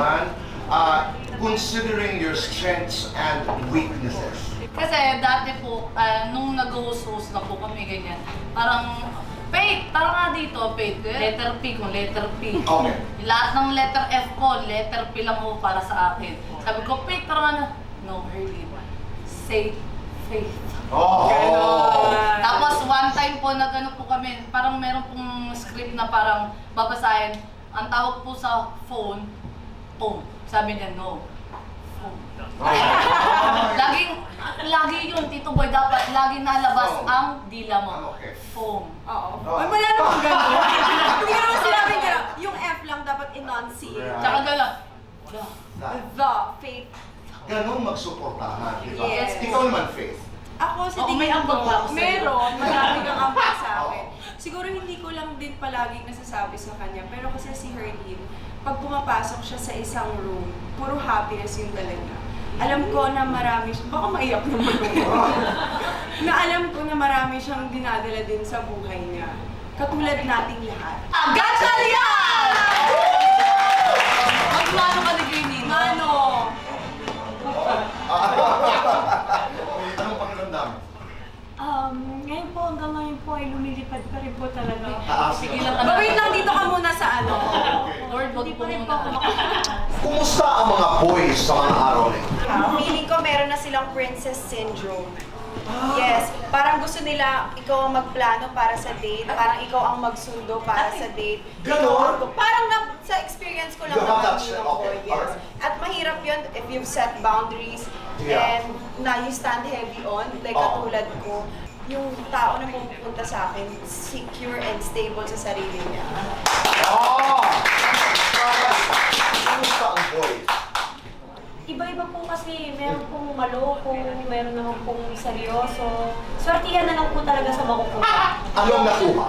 naman, considering your strengths and weaknesses. Kasi dati po, nung nag-host na po kami ganyan, parang, Faith, tara nga dito, Faith. Letter P kung letter P. Okay. Lahat ng letter F ko, letter P lang po para sa akin. Sabi ko, Faith, tara nga na. No, Herlene. Say Faith. Oh! Tapos one time po, nag-ano po kami, parang meron pong script na parang babasahin. Ang tawag po sa phone, phone. Sabi niya, no. Phone. Lagi yun, Tito Boy, dapat lagi nalabas ang dila mo. Okay. Phone. Oo. Ay, wala namang gano'n. Hindi naman sinabi niya. Yung F lang dapat enunciate. Tsaka gano'n. The, faith. Ganun magsuportahan, di ba? Yes. Ikaw naman, Faith. Ako sa Oo, may tingin ambag ko, ba ako sa'yo? meron, marami kang ambag sa akin. Siguro hindi ko lang din palaging nasasabi sa kanya, pero kasi si Herlene, pag pumapasok siya sa isang room, puro happiness yung talaga. Alam ko na marami siya, baka maiyak naman ako. Na alam ko na marami siyang dinadala din sa buhay niya. Katulad nating lahat. Gatchalian! Magmano ka ni Gay Nino? Mano! Anong pakiramdam? Ngayon po, hanggang ngayon po ay lumilipad pa rin po talaga. Sige lang ka Babait lang dito ka muna sa ano. Lord, wag Hindi po pa rin po ako muna. Kumusta ang mga boys sa mga araw na ito? Feeling ko meron na silang princess syndrome. Yes, parang gusto nila ikaw ang magplano para sa date, parang ikaw ang magsundo para sa date. Ganon? Parang sa experience ko lang You have naman that, yun okay, yes. alright. At mahirap yun if you've set boundaries Yeah. and na you stand heavy on, like Oo. katulad ko, yung tao na pupunta sa akin, secure and stable sa sarili niya. Oh! Kumusta ang boys? Iba-iba po kasi, meron pong maloko, meron naman pong seryoso. Swertihan na lang po talaga sa makukuha. Anong nakuha?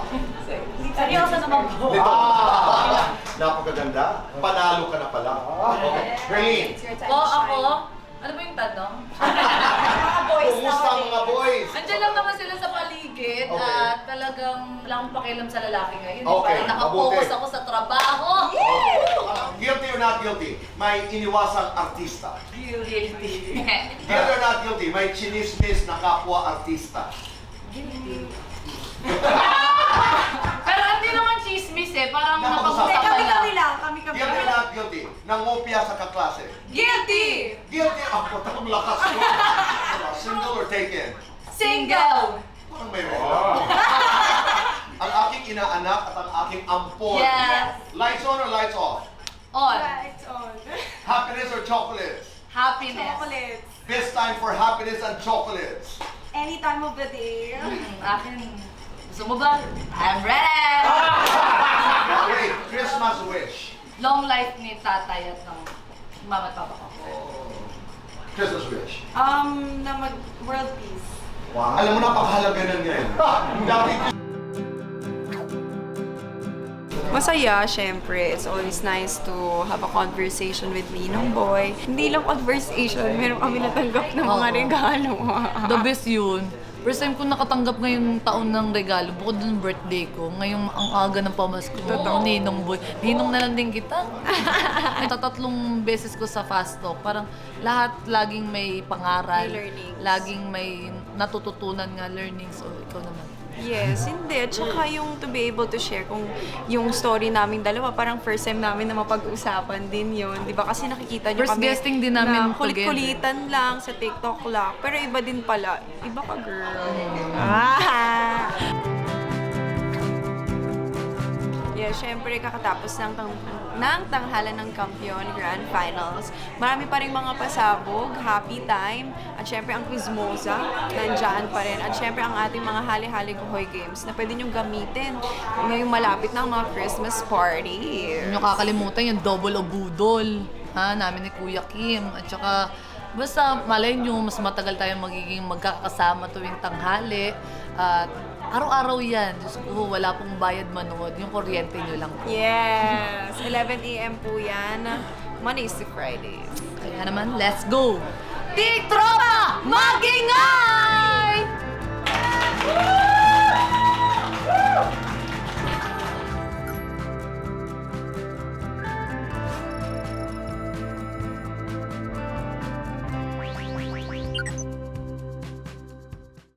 Seryoso naman po. Napakaganda. Panalo ka na pala. Okay. Herlene, It's your time O to shine. ako, ano ba yung tanong? Mga boys kumusta ang mga boys? Andiyan lang naman sila sa paligid Okay. at talagang wala akong pakialam sa lalaki ngayon. Okay, Parang nakapokus mabuti. ako sa trabaho. Guilty or not guilty? May iniwasang artista. Guilty. Guilty or not guilty? May chinismis na kapwa artista. Pero hindi naman chismis eh, parang Napag-usapan. napag-usapan lang. Kami Guilty or not guilty? Nangopia sa kaklase. Guilty! Guilty. Ako, takong lakas ko. Single or taken? Single! Parang may regla. Ang aking inaanak at ang aking ampon. Yes. Lights on or lights off? On. Lights on. Happiness or chocolates? Happiness. Chocolates. Best time for happiness and chocolates. Any time of the day. Akin. Gusto mo ba? I'm ready! Wait, Christmas wish. Long life ni tatay at ng mama at papa ko. Christmas wish. Na mag-world peace. Wow. Alam mo, napakahalaga na ngayon. Dati Masaya, syempre. It's always nice to have a conversation with Ninong Boy. Hindi lang conversation, meron kami natanggap ng mga Oo. regalo. The best yun. First time ko nakatanggap ngayong taon ng regalo, bukod dun birthday ko. Ngayong ang aga ng pamasko. Totoo. Ninong Boy. Ninong na lang din kita. Tatlong beses ko sa Fast Talk. Parang lahat laging may pangaral. May learnings. Laging may natututunan nga learnings. So, ikaw naman. Yes, hindi. At saka yung to be able to share kung yung story namin dalawa, parang first time namin na mapag-usapan din yun. Di ba? Kasi nakikita nyo First kami guesting din namin na kulit-kulitan lang sa TikTok lang. Pero iba din pala. Iba ka, girl. Ah! Yeah, syempre kakatapos ng tanghalan ng Kampiyon Grand Finals. Marami pa rin mga pasabog, happy time, at syempre ang Quizmosa, nandyan pa rin. At syempre ang ating mga hali-hali Guhoy Games na pwede nyong gamitin ngayong malapit ng mga Christmas party. Huwag niyo kakalimutan yung double o budol namin ni Kuya Kim. At saka, basta malay nyo, mas matagal tayong magiging magkakasama tuwing tanghali. At araw-araw yan. Diyos ko, wala pong bayad manood. Yung kuryente nyo lang. Yes! 11 a.m. po yan. Mondays to Fridays. Kaya naman, let's go! Tik Tropa! Magingay!